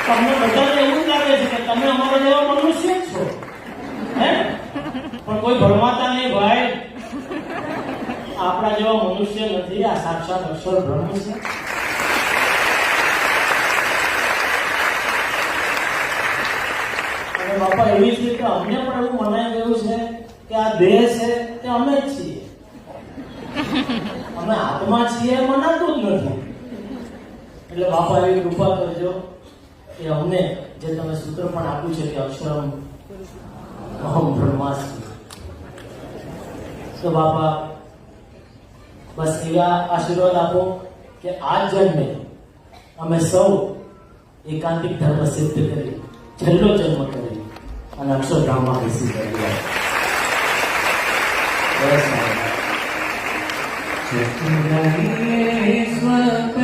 તમને બધાને એવું જ લાગે છે કે તમે અમારા જેવા મનુષ્ય જ છો, હે? પણ કોઈ ભણવાતા નહીં ભાઈ, આપણા જેવા મનુષ્ય નથી, આ સાક્ષાત અક્ષર બ્રહ્મ છે. અને બાપા એવી છે કે અમને પણ એવું મનાઈ ગયું છે કે આ દેહ છે તે અમે જ છીએ, અમે આત્મા છીએ મનાતું જ નથી. એટલે બાપા એવી કૃપા કરજો કે અમને જે તમે સૂત્ર પણ આપ્યું છે કે અક્ષરમ અહમ બ્રહ્માસ્મિ, તો બાપા બસ એવા આશીર્વાદ આપો કે આ જન્મે અમે સૌ એકાંતિક ધર્મ સિદ્ધ કરી છેલ્લો જન્મ કરી અને અક્ષરધામમાં બેસી ગયા. બસ